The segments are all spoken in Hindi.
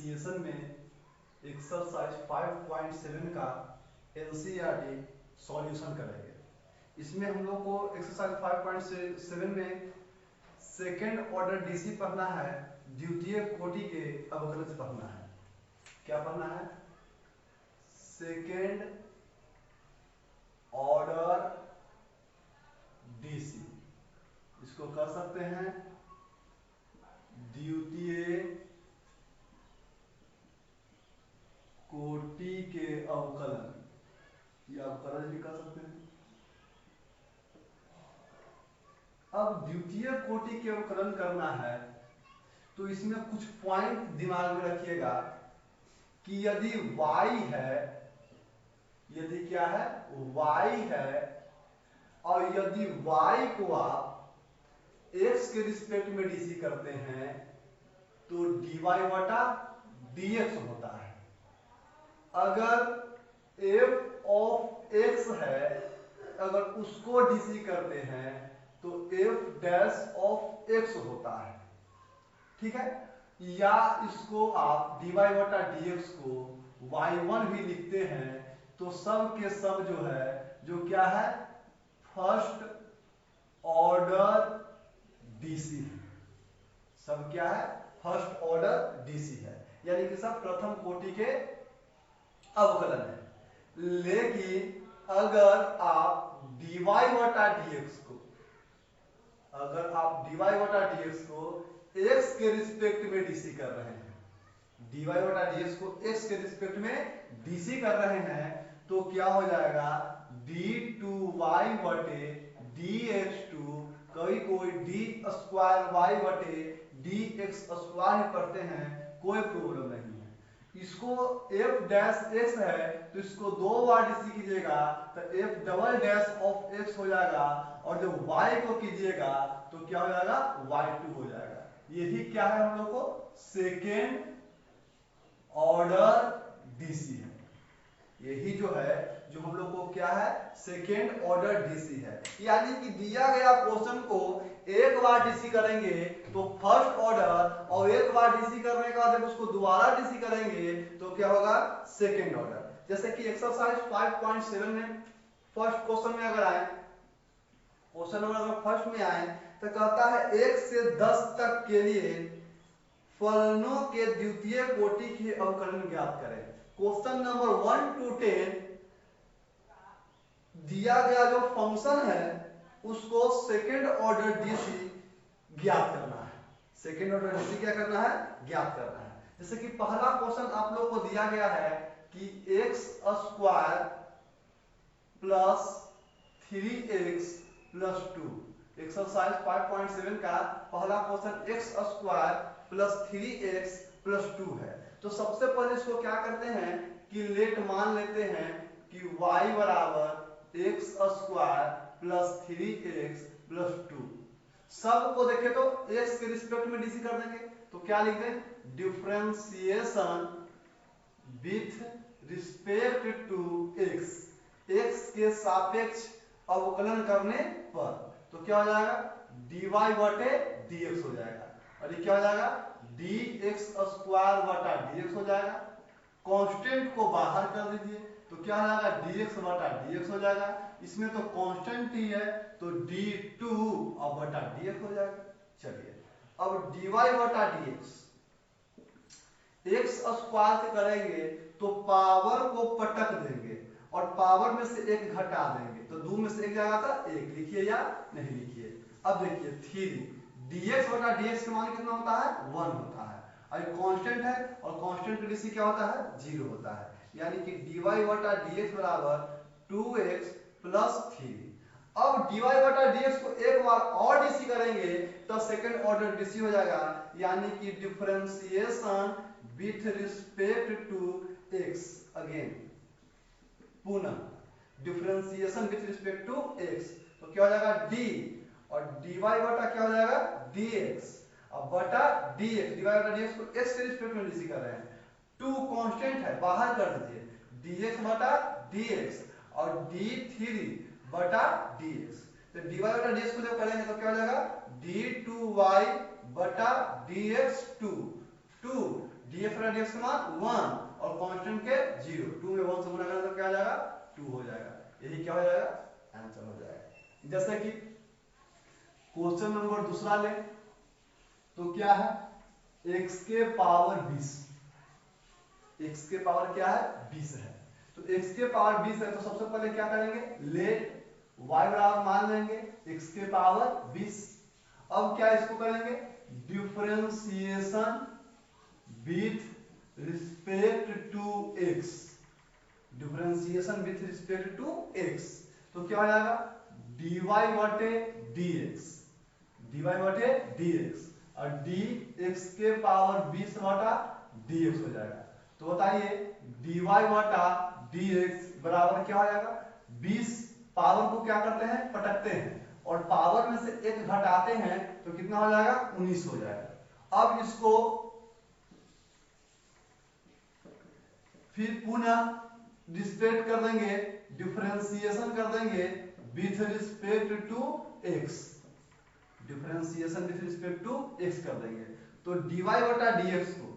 डिफरेंशिएशन में एक्सरसाइज 5.7 का एनसीईआरटी सॉल्यूशन करेंगे। इसमें हम लोग को एक्सरसाइज 5.7 में सेकेंड ऑर्डर डीसी पढ़ना है, द्वितीय कोटि के अवकलज पढ़ना है। क्या पढ़ना है? सेकेंड ऑर्डर डीसी, इसको कर सकते हैं द्वितीय कोटि के अवकलन, या अवकलज भी कर सकते हैं। अब द्वितीय कोटि के अवकलन करना है तो इसमें कुछ पॉइंट दिमाग में रखिएगा कि यदि y है, यदि क्या है? y है, और यदि y को आप x के रिस्पेक्ट में डीसी करते हैं तो dy बटा dx होता है। अगर f ऑफ x है, अगर उसको डीसी करते हैं तो f डैश ऑफ x होता है। ठीक है? या इसको आप dy बटा dx को y1 भी लिखते हैं तो सब के सब जो है, जो क्या है? फर्स्ट ऑर्डर डीसी है। सब क्या है? फर्स्ट ऑर्डर डीसी है, यानी कि सब प्रथम कोटि के अवकलन है। लेकिन अगर आप dy बटा dx को, अगर आप dy बटा dx को x के रिस्पेक्ट में डीसी कर रहे हैं, dy बटा dx को x के रिस्पेक्ट में डीसी कर रहे हैं तो क्या हो जाएगा? d2y बटे dx2, कोई d स्क्वायर y बटे dx स्क्वायर पढ़ते हैं, कोई प्रॉब्लम नहीं है। इसको f डैश x है तो इसको दो बार डीसी कीजिएगा तो f double dash of x हो जाएगा, और जब y को कीजिएगा तो क्या हो जाएगा? y2 हो जाएगा। यही क्या है हम लोग को? सेकेंड ऑर्डर डीसी है। यही जो है, जो हम लोग को क्या है? सेकेंड ऑर्डर डीसी है। यानी कि दिया गया क्वेश्चन को एक बार डीसी करेंगे तो फर्स्ट ऑर्डर, और एक बार डीसी करने के बाद जब उसको दोबारा डीसी करेंगे तो क्या होगा? Second order. जैसे कि एक्सरसाइज 5.7 में फर्स्ट क्वेश्चन में अगर आए, क्वेश्चन नंबर अगर फर्स्ट में आए तो कहता है 1 से 10 तक के लिए फलनों के द्वितीय कोटि के अवकलन ज्ञात करें। क्वेश्चन नंबर 1 to 10 दिया गया जो फंक्शन है उसको सेकेंड ऑर्डर डीसी ज्ञात करना है। सेकेंड ऑर्डर डीसी क्या करना है? ज्ञात करना है। जैसे कि पहला क्वेश्चन आप लोग को दिया गया है कि x square plus 3x plus 2। Exercise 5.7 का पहला question x square plus 3x plus 2 है। तो सबसे पहले इसको क्या करते हैं कि लेट मान लेते हैं कि y बराबर x square plus 3x plus 2। सब को देखें तो x के रिस्पेक्ट में डीसी कर देंगे तो क्या लिख दें? Differentiation with respect to x, x के सापेक्ष अवकलन करने पर तो क्या हो जाएगा? dy बटे dx हो जाएगा, और ये क्या हो जाएगा? dx स्क्वायर बटा dx हो जाएगा। कांस्टेंट को बाहर कर दीजिए तो क्या हो जाएगा? dx बटा dx हो जाएगा। इसमें तो कांस्टेंट ही है तो d2 और बटा dx हो जाएगा। चलिए अब dy बटा dx x स्क्वायर से करेंगे तो पावर को पटक देंगे और पावर में से एक घटा देंगे तो 2 में से एक जाएगा तो 1। लिखिए या नहीं लिखिए? अब देखिए 3 dx बटा dx का मान कितना होता है? 1 होता है, और ये कांस्टेंट है और कांस्टेंट का डीसी क्या होता है? 0 होता है। यानी कि dy बटा dx बराबर 2x प्लस 3। अब dy बटा dx को एक बार और डीसी करेंगे तो सेकंड ऑर्डर डीसी हो जाएगा, यानी कि differentiation with respect to x। Again पुनः differentiation with respect to x तो क्या हो जाएगा? d, और dy बटा क्या हो जाएगा? dx, अब बटा dx, dy बटा dx को x के रिस्पेक्ट में डीसी कर रहे हैं। 2 कांस्टेंट है, बाहर कर दीजिए, dx बटा dx और d3 बटा dx। तो dy बटा dx को जब करेंगे तो क्या हो जाएगा? d2y बटा dx2, 2 dx बटा dx का मान 1 और कांस्टेंट के 0, 2 में 1 से गुणा करें तो क्या हो जाएगा 2 हो जाएगा। यही क्या हो जाएगा आंसर हो जाएगा। जैसे कि क्वेश्चन नंबर दूसरा ले तो क्या है x के पावर 20, x के पावर क्या है 20 है। तो x के पावर 20 है तो सबसे पहले क्या करेंगे लेट y बराबर मान लेंगे x के पावर 20। अब क्या इसको करेंगे differentiation with respect to x, differentiation with respect to x तो क्या हो जाएगा dy बटे dx, dy बटे dx और dx के पावर 20 बटा dx हो जाएगा। तो बताइए dy बटा dx बराबर क्या हो जाएगा 20, पावर को क्या करते हैं पटकते हैं और पावर में से एक घटाते हैं तो कितना हो जाएगा 19 हो जाएगा। अब इसको फिर पुनः रिस्पेक्ट कर देंगे, डिफरेंशिएशन कर देंगे with respect to x, differentiation with respect to x कर देंगे तो dy बटा dx को,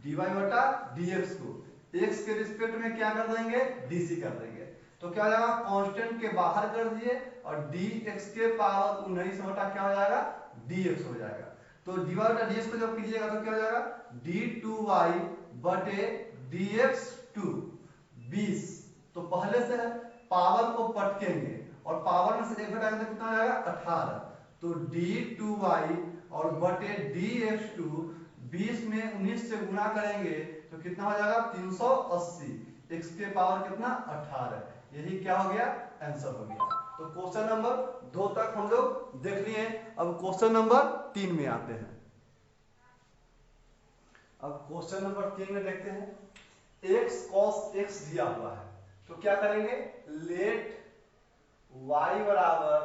dy बटा dx को x के रिस्पेक्ट में क्या कर देंगे dc कर देंगे तो क्या हो जाएगा कांस्टेंट के बाहर कर दिए और dx के पावर 19 बटा क्या हो जाएगा dx हो जाएगा। तो dy बटा dx को जब कीजिएगा तो क्या हो जाएगा d2y बटे dx2 20, तो पहले से पावर को पटकेंगे और पावर में से एक घटाएंगे तो कितना हो जाएगा 18, तो d2y और बटे dx2 20 में 19 से गुणा करेंगे तो कितना हो जाएगा 380, x के पावर कितना 18, यही क्या हो गया आंसर हो गया। तो क्वेश्चन नंबर 2 तक हम लोग देख लिए। अब क्वेश्चन नंबर 3 में आते हैं। अब क्वेश्चन नंबर 3 में देखते हैं x cos x दिया हुआ है तो क्या करेंगे लेट y बराबर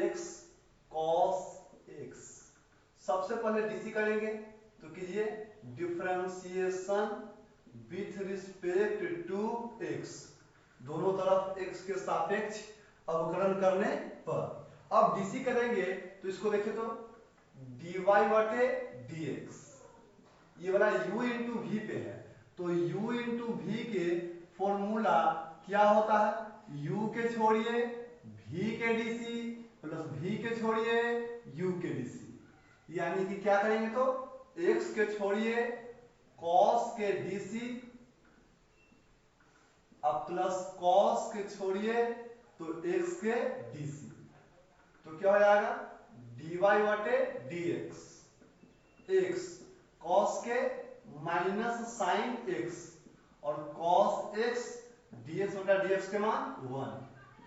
x cos x, सबसे पहले डीसी करेंगे तो कीजिए differentiation with respect to x, दोनों तरफ x के सापेक्ष अवकलन करने पर। अब डीसी करेंगे तो इसको देखिए तो dy बटे dx, ये वाला u इंटू वी पे है तो u इंटू वी के फॉर्मूला क्या होता है u के छोड़िए v के डीसी प्लस v के छोड़िए u के डीसी, यानी कि क्या करेंगे तो x के छोड़िए cos के डीसी अब प्लस cos के छोड़िए तो x के dc, तो क्या हो जाएगा dy बटे dx, x cos के माइनस साइन x और cos x dx बटा dx के मान 1,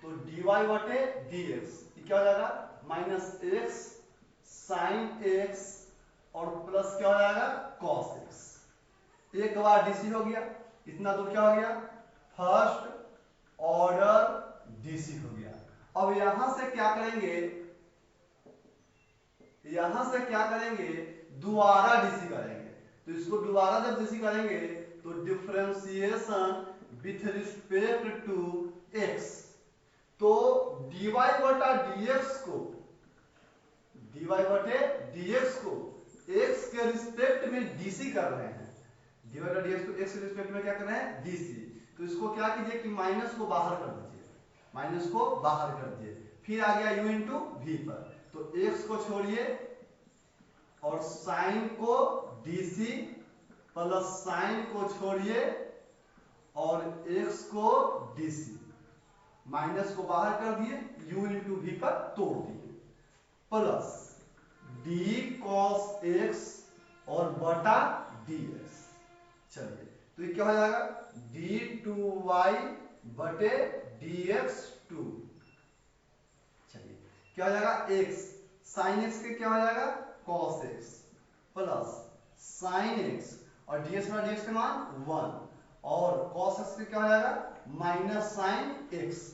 तो dy बटे dx क्या हो जाएगा माइनस x साइन x और प्लस क्या हो जाएगा cos x, एक बार dc हो गया, इतना दूर क्या हो गया फर्स्ट ऑर्डर डीसी हो गया। अब यहां से क्या करेंगे, यहां से क्या करेंगे दोबारा डीसी करेंगे तो इसको दोबारा जब डीसी करेंगे तो differentiation with respect to x, तो dy बटा dx को, dy बटे dx को x के रिस्पेक्ट में डीसी कर रहे हैं, dy बटा dx को x के रिस्पेक्ट में क्या कर रहे हैं डीसी, तो इसको क्या कीजिए कि माइनस को बाहर कर दीजिए, माइनस को बाहर कर दिए, फिर आ गया u इंटू वी पर तो x को छोड़िए और साइन को dc प्लस साइन को छोड़िए और x को dc, माइनस को बाहर कर दिए u इंटू वी पर तोड़ दिए प्लस d cos x और बटा ds, चलिए तो ये क्या हो जाएगा d2y बटे dx2, चलिए क्या हो जाएगा x sin x के क्या हो जाएगा cos x plus sin x और ds बटा dx के मान 1 और cos x के क्या हो जाएगा माइनस sin x,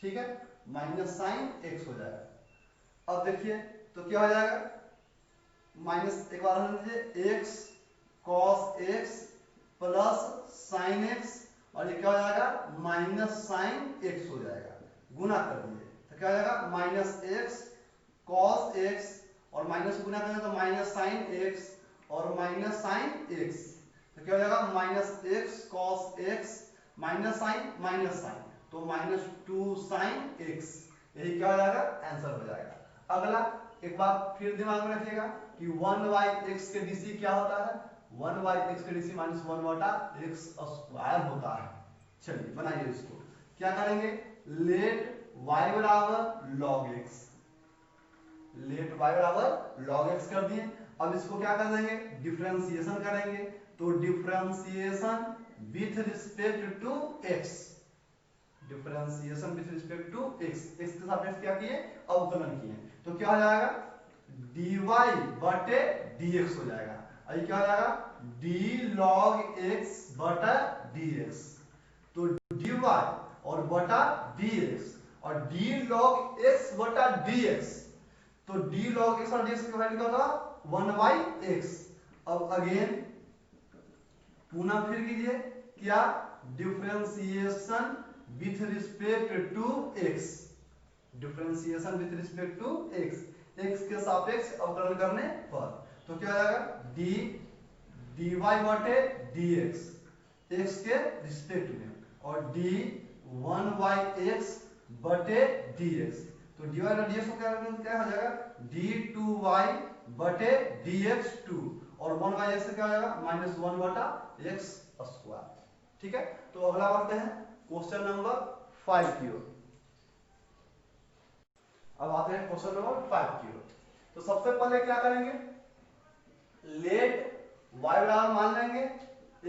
ठीक है माइनस sin x हो जाएगा। अब देखिए तो क्या हो जाएगा माइनस एक बार रहने दीजिए x cos x plus sign x और ये क्या हो जाएगा माइनस साइन x हो जाएगा, गुना कर दिए तो क्या हो जाएगा माइनस x cos x और माइनस गुना करेंगे तो माइनस साइन x और माइनस साइन एक्स, तो क्या हो जाएगा minus x cos x minus sine, तो माइनस 2 साइन एक्स, यही क्या हो जाएगा आंसर हो जाएगा। अगला एक बात फिर दिमाग में रखिएगा कि 1/x के डीसी क्या होता है, 1/x के डीसी माइनस 1/x स्क्वायर होता है। चलिए बनाइए इसको, क्या करेंगे, लेट y बराबर log x, लेट y बराबर log x कर दिए। अब इसको क्या कर देंगे, डिफरेंशिएशन करेंगे, तो differentiation with respect to x, differentiation with respect to x, x के सापेक्ष क्या किए, अवकलन किए, तो क्या हो जाएगा dy बटे dx हो जाएगा। अभी क्या हो जाएगा d log x बटा dx, तो dy और बटा dx और d log x बटा dx, तो d log x और dx की वैल्यू क्या था 1/x। अब अगेन पुनः फिर कीजिए, क्या differentiation with respect to x, differentiation with respect to x, x के सापेक्ष अवकलन करने पर, तो क्या हो जाएगा d dy बटे dx x के रिस्पेक्ट में, और d 1/x बटे dx, तो dy बटे dx को क्या हो जाएगा d2y बटे dx2, और 1/x से क्या हो जाएगा माइनस 1 बटा x स्क्वायर। ठीक है, तो अगला बढ़ते हैं क्वेश्चन नंबर 5 की ओर। अब आते हैं क्वेश्चन नंबर 5 की ओर। तो सबसे पहले क्या करेंगे, लेट y बराबर मान लेंगे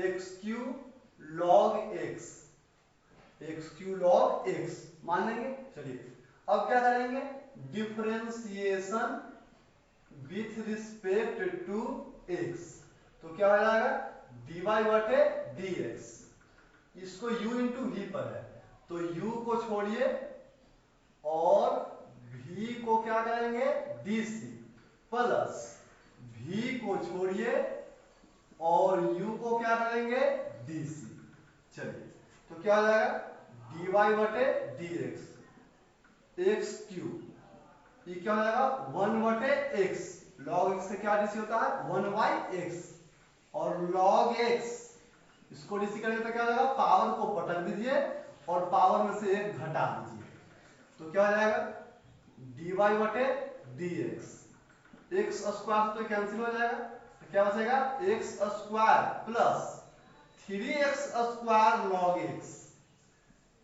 x³ log x, x³ log x मान लेंगे। चलिए अब क्या करेंगे, differentiation with respect to x, तो क्या हो जाएगा dy बटे dx, इसको u इंटू v पर है, तो u को छोड़िए और v को क्या करेंगे dc, प्लस v को छोड़िए और u को क्या करेंगे dc। चलिए तो क्या हो जाएगा dy बटे dx, x³ ये क्या हो जाएगा 1 बटे x, log x से क्या dc होता है 1/x, और log x इसको डीसी करेंगे तो क्या हो जाएगा पावर को पटक दीजिए और पावर में से एक घटा दीजिए, तो क्या हो जाएगा dy बटे dx, x स्क्वायर तो कैंसिल हो जाएगा, तो क्या बचेगा x square plus 3x square log x,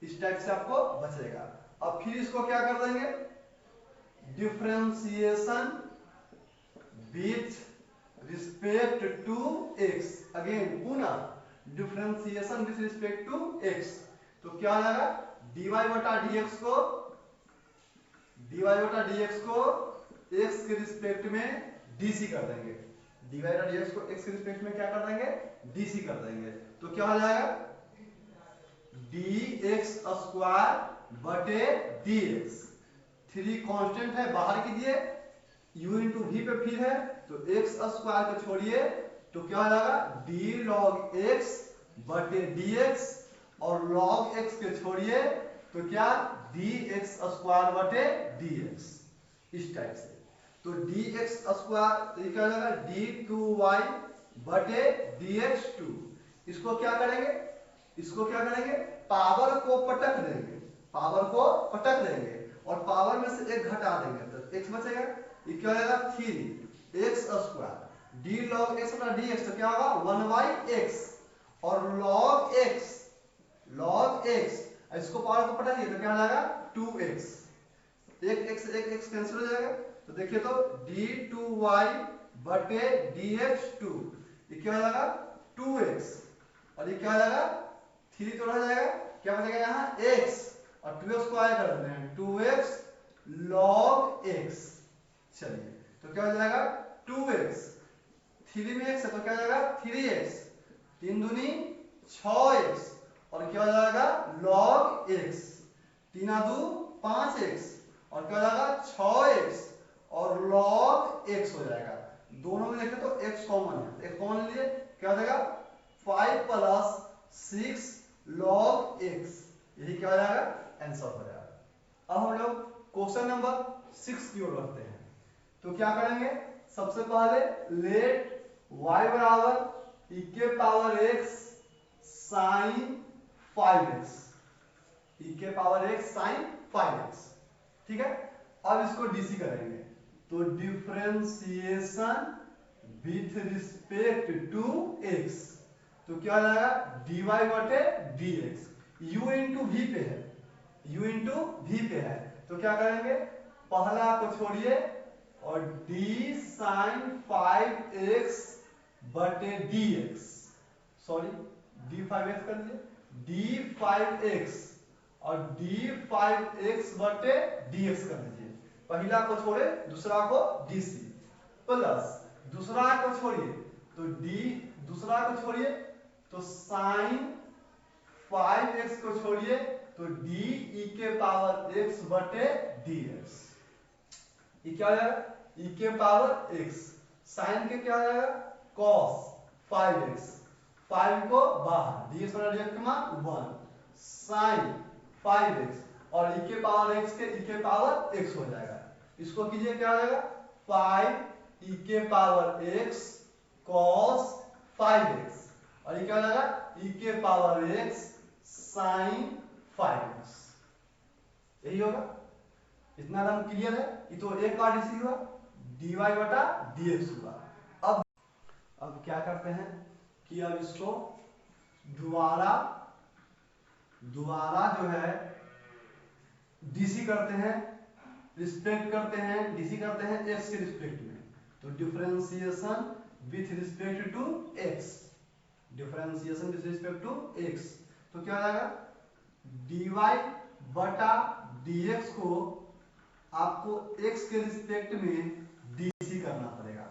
इस टाइप से आपको बचेगा। अब फिर इसको क्या कर देंगे, differentiation with respect to x, again पुनः differentiation with respect to x, तो क्या हो जाएगा dy बटा dx को, dy बटा dx को x के रिस्पेक्ट में dc कर देंगे, dy बटा dx को x के रिस्पेक्ट में क्या कर देंगे dc कर देंगे, तो क्या हो जाएगा dx स्क्वायर बटे dx, 3 कांस्टेंट है बाहर कीजिए, u इंटू v पे फिर है, तो x स्क्वायर को छोड़िए, तो क्या हो जाएगा d log x बटे dx, और log x के छोड़िए तो क्या dx स्क्वायर बटे dx, इस टाइप से, तो dx स्क्वायर ये क्या हो जाएगा d2y बटे dx2, इसको क्या करेंगे, इसको क्या करेंगे पावर को पटक देंगे, पावर को पटक देंगे और पावर में से एक घटा देंगे, तो x बचेगा, ये क्या हो जाएगा 3x square d log x बटा dx, तो क्या होगा 1/x, और log x इसको पावर को पटाइए तो क्या हो जाएगा 2x, एक x कैंसिल हो जाएगा, तो देखिए तो d2y बटे dx2, ये क्या हो जाएगा 2x, और ये क्या हो जाएगा 3 तो रह जाएगा, क्या बचेगा यहाँ x, और 2x को आगे कर देते हैं 2x log x। चलिए तो क्या हो जाएगा 2x, 3 में x है तो क्या हो जाएगा 3x, 3 दूनी 6x, और क्या हो जाएगा log x, 3 दू 5x, और क्या हो जाएगा 6x, और log x हो जाएगा, दोनों में देखें तो x कॉमन है, x कॉमन लीजिए, क्या हो जाएगा 5 प्लस 6 log x, यही क्या हो जाएगा आंसर हो जाएगा। अब हम लोग क्वेश्चन नंबर 6 की ओर बढ़ते हैं, तो क्या करेंगे सबसे पहले लेट y बराबर e के पावर x साइन 5x, e के पावर x साइन 5x। ठीक है, अब इसको डीसी करेंगे तो differentiation with respect to x, तो क्या हो जाएगा dy बटे dx, u इंटू वी पे है, u इंटू वी पे है, तो क्या करेंगे पहला को छोड़िए और d साइन 5x बटे dx, सॉरी d5x कर लीजिए, d5x और d5x बटे dx कर लीजिए, पहला को छोड़े दूसरा को dc, प्लस दूसरा को छोड़िए तो दूसरा को छोड़िए तो साइन 5x को छोड़िए तो d e के पावर x बटे dx, ये क्या हो जाएगा e के पावर x, साइन के क्या हो जाएगा cos 5x, 5 को बाहर dx बटा dx का मान 1 साइन 5x और e के पावर x के e के पावर x हो जाएगा, इसको कीजिए क्या हो जाएगा 5 e के पावर x cos 5x और ये क्या हो जाएगा e के पावर x साइन 5x, यही होगा। इतना एकदम क्लियर है, ये तो एक बार डीसी हुआ, dy बटा dx हुआ। अब क्या करते हैं कि अब इसको दोबारा जो है डीसी करते हैं, रिस्पेक्ट करते हैं, डीसी करते हैं x के रिस्पेक्ट में, तो differentiation with respect to x, differentiation with respect to x, तो क्या हो जाएगा dy बटा dx को आपको x के रिस्पेक्ट में डीसी करना पड़ेगा,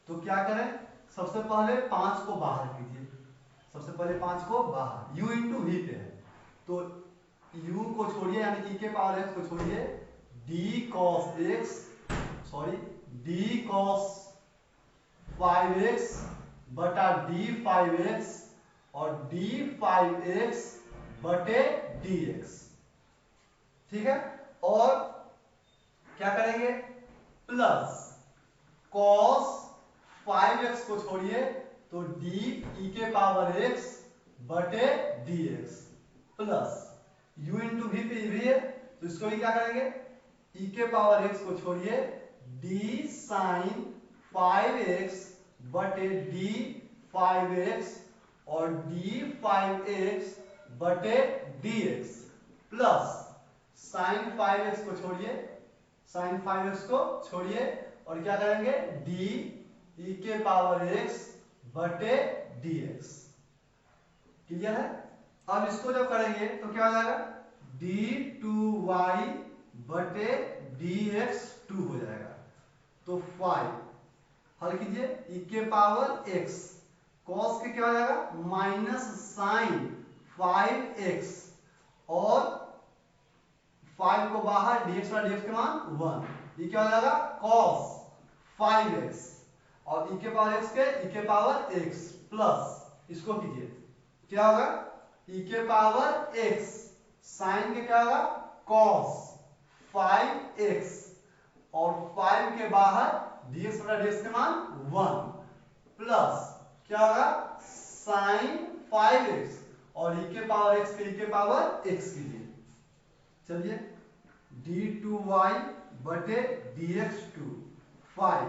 तो क्या करें सबसे पहले 5 को बाहर कीजिए, सबसे पहले 5 को बाहर, u इंटू वी पे है तो u को छोड़िए यानी e के पावर x को छोड़िए, d cos x sorry d cos 5x बटा d 5x और d 5x बटे dx, ठीक है, और क्या करेंगे प्लस cos 5x को छोड़िए तो d e के पावर x बटे dx plus u into v पे भी है तो इसको भी क्या करेंगे e के पावर x को छोड़िए d साइन 5x बटे d 5x और d 5x बटे dx प्लस साइन 5x को छोड़िए, साइन 5x को छोड़िए और क्या करेंगे d e के पावर x बटे dx, क्लियर है। अब इसको जब करेंगे तो क्या हो जाएगा d2y बटे dx2 हो जाएगा, तो 5 हल कीजिए e के पावर x, cos के क्या हो जाएगा माइनस साइन 5x और 5 को बाहर dx बटा dx के मान 1, ये क्या हो जाएगा cos 5x और e के पावर x के e के पावर x प्लस इसको कीजिए क्या होगा e के पावर x साइन के क्या होगा cos 5x और 5 के बाहर dx बटा dx के मान 1 प्लस क्या होगा साइन 5x और e के पावर x के e के पावर x कीजिए, चलिए d2y बटे dx2 5,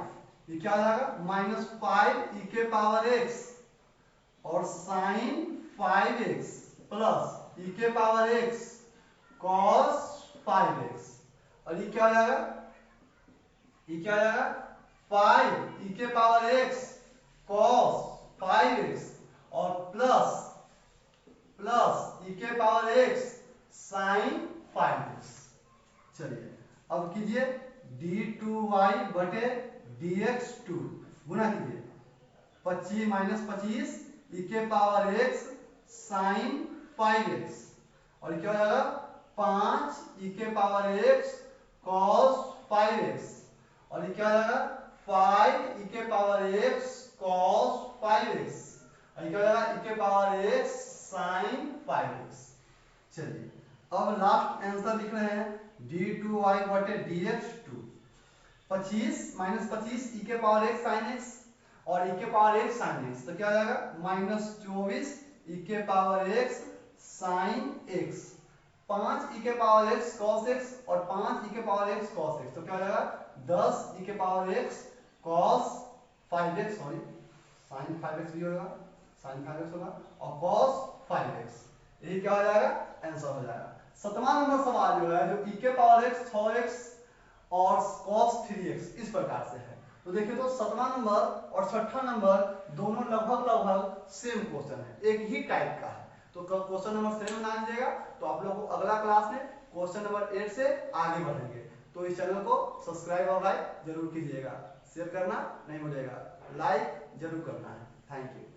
ये क्या हो जाएगा माइनस 5 e के पावर x और साइन 5x प्लस e के पावर x cos 5x और ये क्या हो जाएगा, ये क्या हो जाएगा 5 e के पावर x cos 5x और प्लस e के पावर x साइन 5x, चलिए अब कीजिए d2y बटे dx2 गुना कीजिए 25 माइनस 25 e के पावर x साइन 5x और क्या हो जाएगा 5 e के पावर x cos 5x और ये क्या हो जाएगा 5 e के पावर x cos 5x और ये क्या हो जाएगा e के पावर x साइन 5x। चलिए अब लास्ट आंसर लिख रहे हैं d2y बटे dx2, 25 माइनस 25 e के पावर x साइन x और e के पावर x sin x, तो क्या हो जाएगा -24 e के power x sin x, 5 e के पावर x cos x और 5 e के पावर x cos x, तो क्या हो जाएगा 10 e के power x cos 5x, sorry sin 5x भी होगा, sin 5x होगा और cos 5x, ये क्या हो जाएगा आंसर हो जाएगा। 7वां नंबर सवाल जो है जो e के पावर x 6x और cos 3x इस प्रकार से है। तो देखिए तो 7वां नंबर और 6ठा नंबर दोनों लगभग सेम क्वेश्चन है, एक ही टाइप का है। तो क्वेश्चन नंबर 7 बना लीजिएगा। तो आप लोग को अगला क्लास में क्वेश्चन नंबर 8 से आगे बढ़ेंगे। तो इस चैनल को सब्सक्राइब और लाइक जरूर कीजिएगा, शेयर करना नहीं भूलिएगा, लाइक जरूर करना है। Thank you.